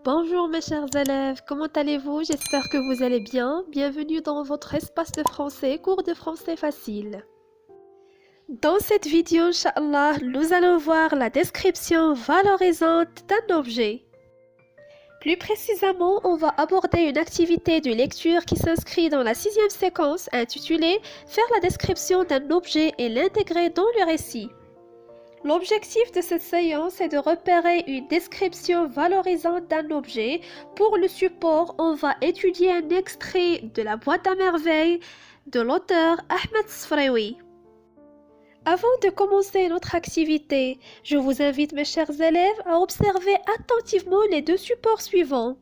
Bonjour mes chers élèves, comment allez-vous? J'espère que vous allez bien. Bienvenue dans votre espace de français, cours de français facile. Dans cette vidéo, Inch'Allah, nous allons voir la description valorisante d'un objet. Plus précisément, on va aborder une activité de lecture qui s'inscrit dans la 6e séquence intitulée « Faire la description d'un objet et l'intégrer dans le récit ». L'objectif de cette séance est de repérer une description valorisante d'un objet. Pour le support, on va étudier un extrait de La boîte à merveilles de l'auteur Ahmed Sfraoui. Avant de commencer notre activité, je vous invite mes chers élèves à observer attentivement les deux supports suivants.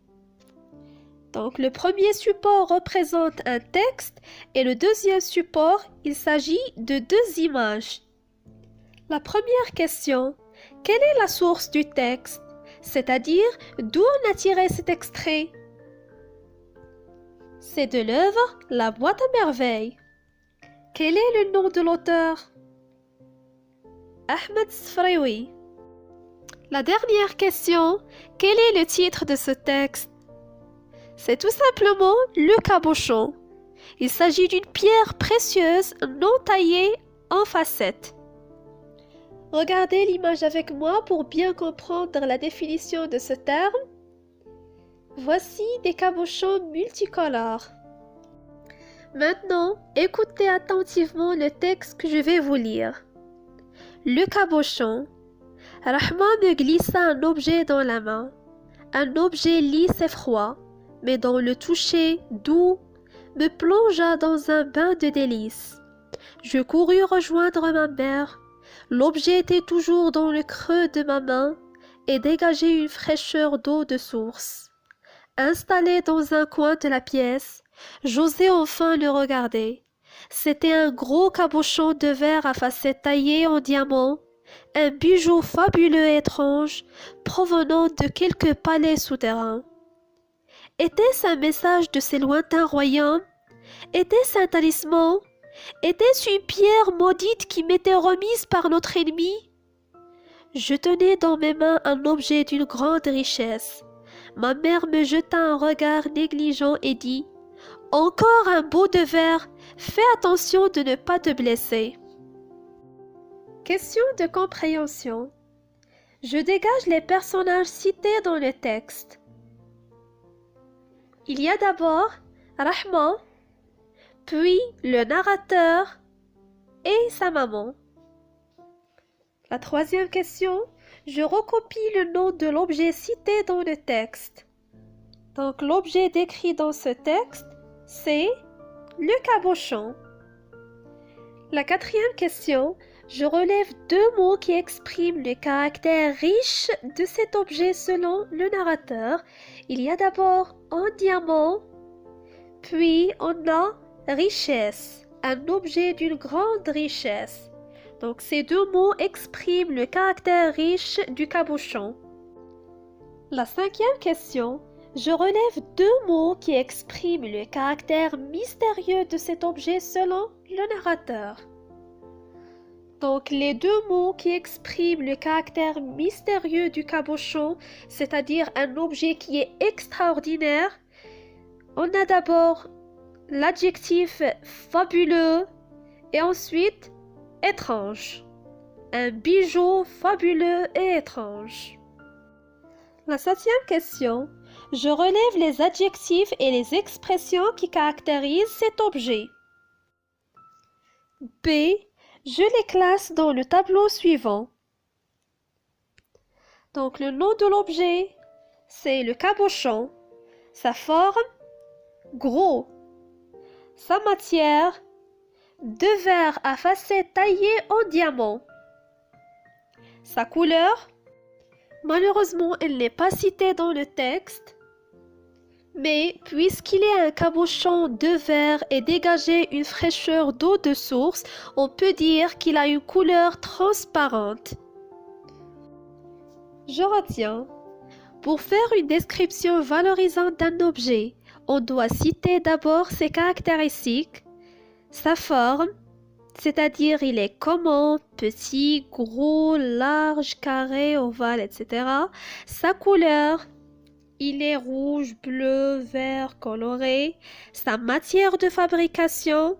Donc le premier support représente un texte et le deuxième support, il s'agit de deux images. La première question, quelle est la source du texte? C'est-à-dire, d'où on a tiré cet extrait? C'est de l'œuvre La boîte à merveilles. Quel est le nom de l'auteur? Ahmed Sfraoui. La dernière question, quel est le titre de ce texte? C'est tout simplement le cabochon. Il s'agit d'une pierre précieuse non taillée en facettes. Regardez l'image avec moi pour bien comprendre la définition de ce terme. Voici des cabochons multicolores. Maintenant, écoutez attentivement le texte que je vais vous lire. Le cabochon. Rahma me glissa un objet dans la main. Un objet lisse et froid, mais dont le toucher doux me plongea dans un bain de délices. Je courus rejoindre ma mère. L'objet était toujours dans le creux de ma main et dégageait une fraîcheur d'eau de source. Installé dans un coin de la pièce, j'osai enfin le regarder. C'était un gros cabochon de verre à facettes taillées en diamant, un bijou fabuleux et étrange provenant de quelque palais souterrain. Était-ce un message de ces lointains royaumes? Était-ce un talisman? Était-ce une pierre maudite qui m'était remise par notre ennemi? Je tenais dans mes mains un objet d'une grande richesse. Ma mère me jeta un regard négligent et dit « Encore un bout de verre, fais attention de ne pas te blesser. » Question de compréhension. Je dégage les personnages cités dans le texte. Il y a d'abord Rahma, puis le narrateur et sa maman. La troisième question, je recopie le nom de l'objet cité dans le texte. Donc l'objet décrit dans ce texte, c'est le cabochon. La quatrième question, je relève deux mots qui expriment le caractère riche de cet objet selon le narrateur. Il y a d'abord un diamant, puis on a richesse, un objet d'une grande richesse. Donc ces deux mots expriment le caractère riche du cabochon. La cinquième question, je relève deux mots qui expriment le caractère mystérieux de cet objet selon le narrateur. Donc les deux mots qui expriment le caractère mystérieux du cabochon, c'est-à-dire un objet qui est extraordinaire, on a d'abord l'adjectif fabuleux et ensuite étrange. Un bijou fabuleux et étrange. La septième question. Je relève les adjectifs et les expressions qui caractérisent cet objet. B. Je les classe dans le tableau suivant. Donc le nom de l'objet, c'est le cabochon. Sa forme, gros. Sa matière, deux verres à facettes taillées en diamant. Sa couleur, malheureusement, elle n'est pas citée dans le texte, mais puisqu'il est un cabochon de verre et dégagé une fraîcheur d'eau de source, on peut dire qu'il a une couleur transparente. Je retiens. Pour faire une description valorisante d'un objet, on doit citer d'abord ses caractéristiques, sa forme, c'est-à-dire il est comment, petit, gros, large, carré, ovale, etc. Sa couleur, Il est rouge, bleu, vert, coloré. Sa matière de fabrication,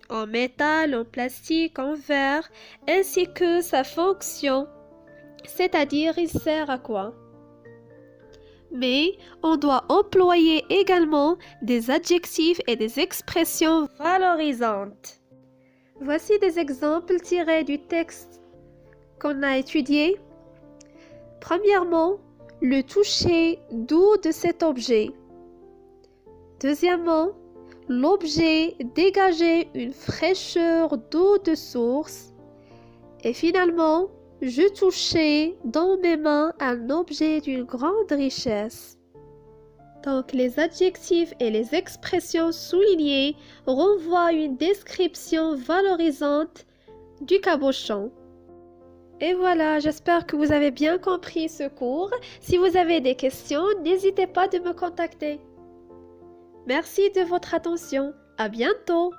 en métal, en plastique, en verre, ainsi que sa fonction, c'est-à-dire il sert à quoi. Mais on doit employer également des adjectifs et des expressions valorisantes. Voici des exemples tirés du texte qu'on a étudié. Premièrement, le toucher doux de cet objet. Deuxièmement, l'objet dégageait une fraîcheur d'eau de source. Et finalement, je touchais dans mes mains un objet d'une grande richesse. Donc, les adjectifs et les expressions soulignées renvoient une description valorisante du cabochon. Et voilà, j'espère que vous avez bien compris ce cours. Si vous avez des questions, n'hésitez pas de me contacter. Merci de votre attention. À bientôt.